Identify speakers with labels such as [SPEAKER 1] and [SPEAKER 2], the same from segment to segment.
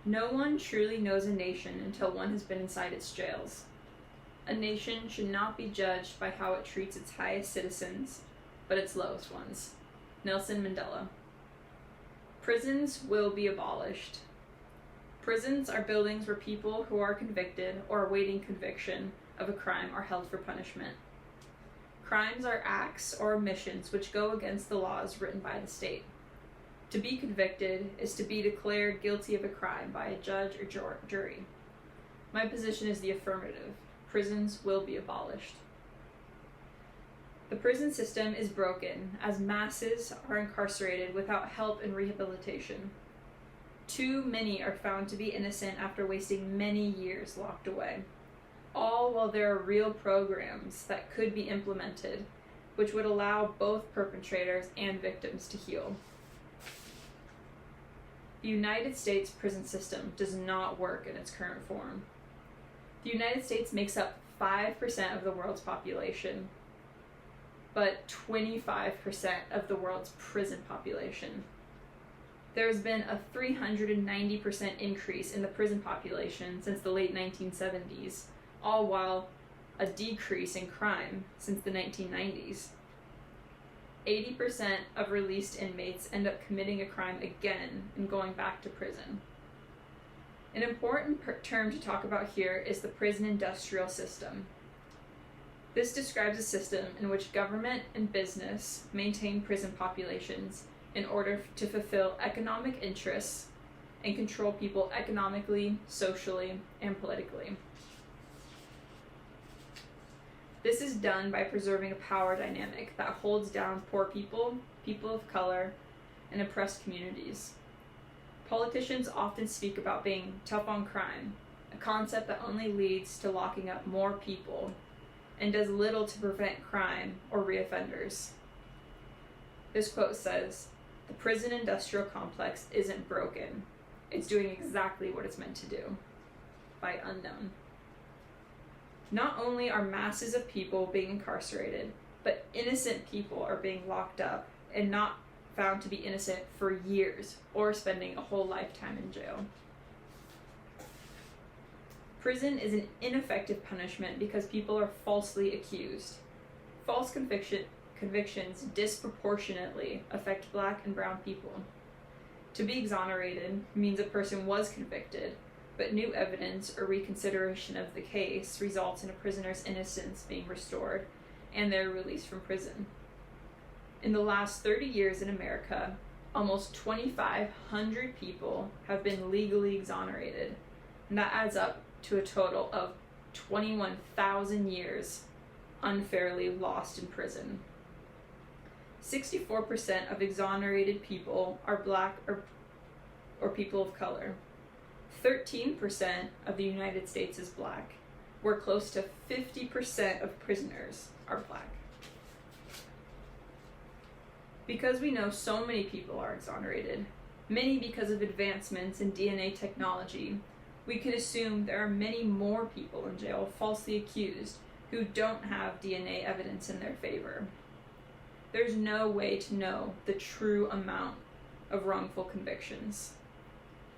[SPEAKER 1] No one truly knows a nation until one has been inside its jails. A nation should not be judged by how it treats its highest citizens, but its lowest ones. Nelson Mandela. Prisons will be abolished. Prisons are buildings where people who are convicted or awaiting conviction of a crime are held for punishment. Crimes are acts or omissions which go against the laws written by the state. To be convicted is to be declared guilty of a crime by a judge or jury. My position is the affirmative. Prisons will be abolished. The prison system is broken as masses are incarcerated without help and rehabilitation. Too many are found to be innocent after wasting many years locked away, all while there are real programs that could be implemented which would allow both perpetrators and victims to heal. The United States prison system does not work in its current form. The United States makes up 5% of the world's population, but 25% of the world's prison population. There has been a 390% increase in the prison population since the late 1970s, all while a decrease in crime since the 1990s. 80% of released inmates end up committing a crime again and going back to prison. An important term to talk about here is the prison industrial system. This describes a system in which government and business maintain prison populations in order to fulfill economic interests and control people economically, socially, and politically. This is done by preserving a power dynamic that holds down poor people, people of color, and oppressed communities. Politicians often speak about being tough on crime, a concept that only leads to locking up more people and does little to prevent crime or reoffenders. This quote says, "The prison industrial complex isn't broken. It's doing exactly what it's meant to do." By Unknown. Not only are masses of people being incarcerated, but innocent people are being locked up and not found to be innocent for years or spending a whole lifetime in jail. Prison is an ineffective punishment because people are falsely accused. False convictions disproportionately affect Black and brown people. To be exonerated means a person was convicted, but new evidence or reconsideration of the case results in a prisoner's innocence being restored and their release from prison. In the last 30 years in America, almost 2,500 people have been legally exonerated, and that adds up to a total of 21,000 years unfairly lost in prison. 64% of exonerated people are Black or people of color. 13% of the United States is Black, where close to 50% of prisoners are Black. Because we know so many people are exonerated, many because of advancements in DNA technology, we can assume there are many more people in jail falsely accused who don't have DNA evidence in their favor. There's no way to know the true amount of wrongful convictions.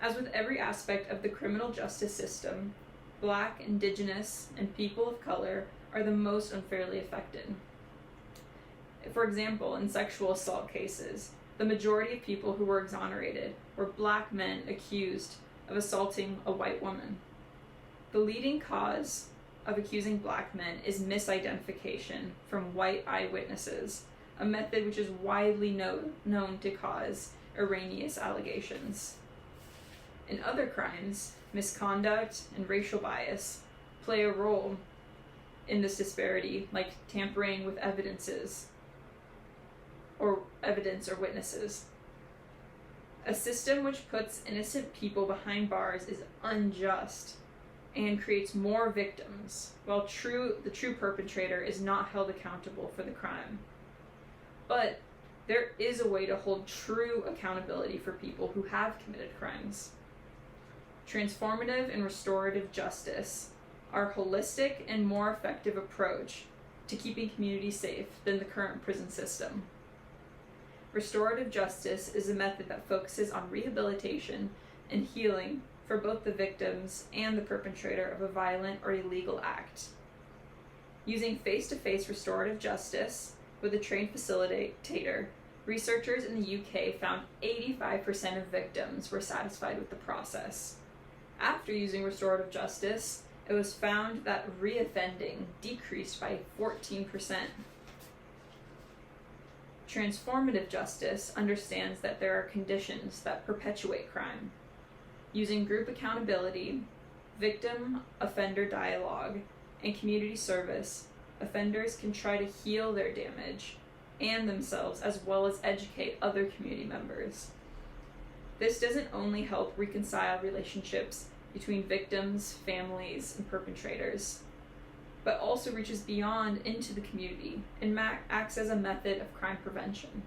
[SPEAKER 1] As with every aspect of the criminal justice system, Black, Indigenous, and people of color are the most unfairly affected. For example, in sexual assault cases, the majority of people who were exonerated were Black men accused of assaulting a white woman. The leading cause of accusing Black men is misidentification from white eyewitnesses, a method which is widely known to cause erroneous allegations. In other crimes, misconduct and racial bias play a role in this disparity, like tampering with evidence or witnesses. A system which puts innocent people behind bars is unjust and creates more victims, while the true perpetrator is not held accountable for the crime. But there is a way to hold true accountability for people who have committed crimes. Transformative and restorative justice are a holistic and more effective approach to keeping communities safe than the current prison system. Restorative justice is a method that focuses on rehabilitation and healing for both the victims and the perpetrator of a violent or illegal act. Using face-to-face restorative justice with a trained facilitator, researchers in the UK found 85% of victims were satisfied with the process. After using restorative justice, it was found that reoffending decreased by 14%. Transformative justice understands that there are conditions that perpetuate crime. Using group accountability, victim-offender dialogue, and community service, offenders can try to heal their damage and themselves, as well as educate other community members. This doesn't only help reconcile relationships between victims, families, and perpetrators, but also reaches beyond into the community and acts as a method of crime prevention.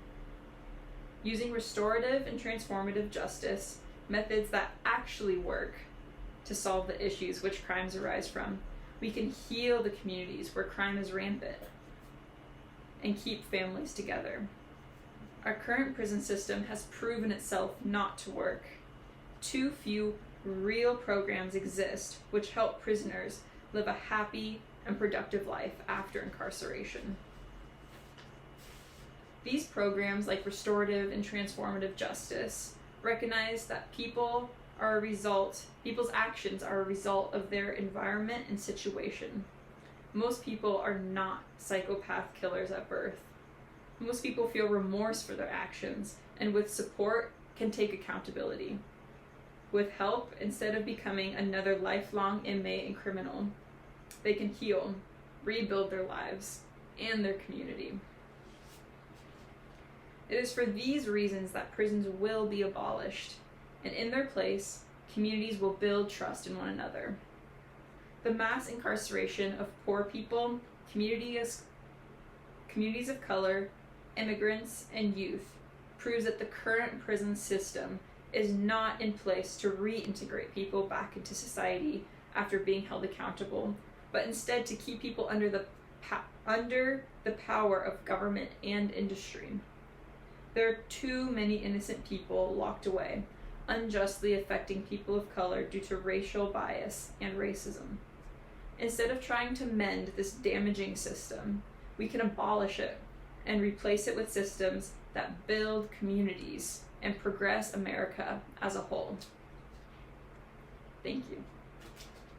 [SPEAKER 1] Using restorative and transformative justice, methods that actually work to solve the issues which crimes arise from, we can heal the communities where crime is rampant and keep families together. Our current prison system has proven itself not to work. Too few real programs exist which help prisoners live a happy and productive life after incarceration. These programs, like restorative and transformative justice, recognize that people's actions are a result of their environment and situation. Most people are not psychopath killers at birth. Most people feel remorse for their actions, and with support can take accountability. With help, instead of becoming another lifelong inmate and criminal, they can heal, rebuild their lives and their community. It is for these reasons that prisons will be abolished, and in their place, communities will build trust in one another. The mass incarceration of poor people, communities of color, immigrants, and youth proves that the current prison system is not in place to reintegrate people back into society after being held accountable, but instead to keep people under the power of government and industry. There are too many innocent people locked away, unjustly affecting people of color due to racial bias and racism. Instead of trying to mend this damaging system, we can abolish it and replace it with systems that build communities and progress America as a whole. Thank you.